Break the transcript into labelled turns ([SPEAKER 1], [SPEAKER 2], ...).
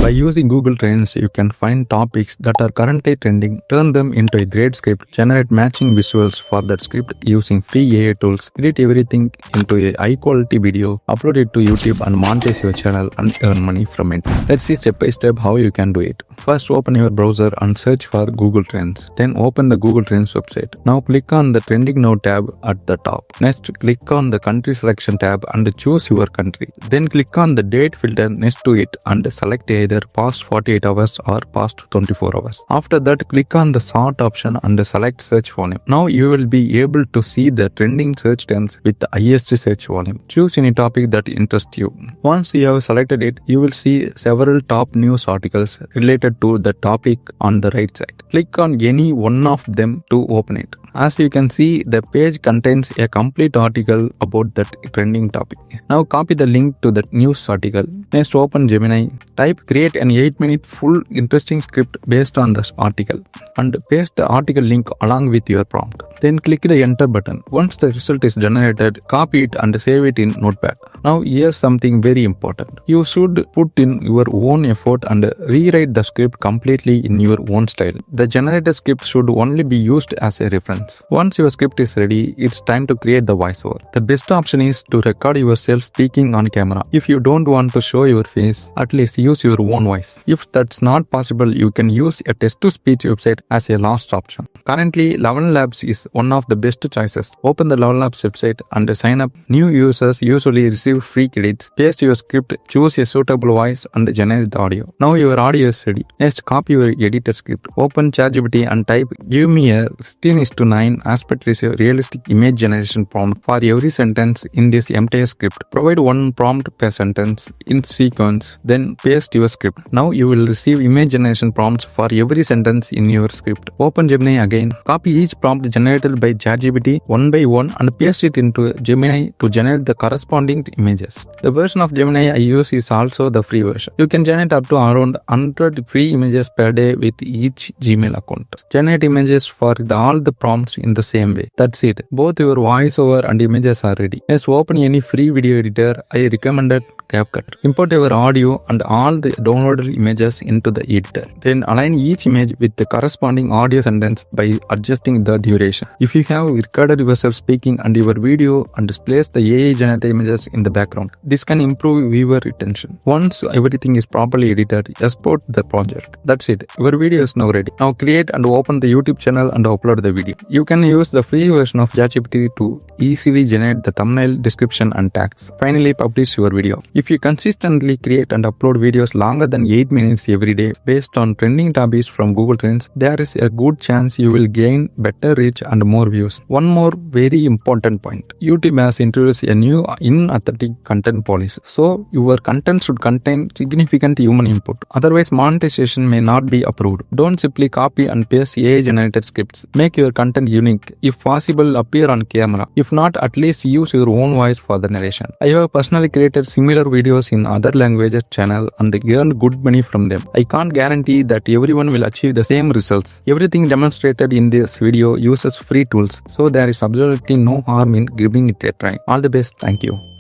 [SPEAKER 1] By using Google Trends, you can find topics that are currently trending, turn them into a great script, generate matching visuals for that script using free AI tools, create everything into a high quality video, upload it to YouTube and monetize your channel and earn money from it. Let's see step by step how you can do it. First, open your browser and search for Google Trends. Then open the Google Trends website. Now click on the Trending Now tab at the top. Next, click on the Country Selection tab and choose your country. Then click on the Date filter next to it and select either past 48 hours or past 24 hours. After that, click on the Sort option and select Search Volume. Now you will be able to see the trending search terms with the highest search volume. Choose any topic that interests you. Once you have selected it, you will see several top news articles related to the topic on the right side. Click on any one of them to open it. As you can see, the page contains a complete article about that trending topic. Now copy the link to that news article. Next, open Gemini. Type create an 8-minute full interesting script based on this article and paste the article link along with your prompt. Then click the enter button. Once the result is generated, copy it and save it in Notepad. Now here's something very important. You should put in your own effort and rewrite the script completely in your own style. The generated script should only be used as a reference. Once your script is ready, it's time to create the voiceover. The best option is to record yourself speaking on camera. If you don't want to show your face, at least use your own voice. If that's not possible, you can use a text-to-speech website as a last option. Currently, 11 Labs is one of the best choices. Open the 11 Labs website and sign up. New users usually receive free credits. Paste your script, choose a suitable voice and generate the audio. Now your audio is ready. Next, copy your edited script. Open ChatGPT and type, give me a 16:9 aspect ratio realistic image generation prompt for every sentence in this entire script. Provide one prompt per sentence in sequence, then paste your script. Now you will receive image generation prompts for every sentence in your script. Open Gemini again. Copy each prompt generated by ChatGPT one by one and paste it into Gemini to generate the corresponding images. The version of Gemini I use is also the free version. You can generate up to around 100 free images per day with each Gmail account. Generate images for all the prompts in the same way. That's it. Both your voiceover and images are ready. Just open any free video editor. I recommended CapCut. Import your audio and all the downloaded images into the editor. Then align each image with the corresponding audio sentence by adjusting the duration. If you have recorded yourself speaking and your video and displays the AI generated images in the background, this can improve viewer retention. Once everything is properly edited, export the project. That's it. Your video is now ready. Now create and open the YouTube channel and upload the video. You can use the free version of ChatGPT to easily generate the thumbnail, description and tags. Finally, publish your video. If you consistently create and upload videos longer than 8 minutes every day based on trending topics from Google Trends, there is a good chance you will gain better reach and more views. One more very important point. YouTube has introduced a new inauthentic content policy. So your content should contain significant human input. Otherwise, monetization may not be approved. Don't simply copy and paste AI generated scripts. Make your content unique. If possible, appear on camera. If not, at least use your own voice for the narration. I have personally created similar videos in other languages channel and earned good money from them. I can't guarantee that everyone will achieve the same results. Everything demonstrated in this video uses free tools, so there is absolutely no harm in giving it a try. All the best. Thank you.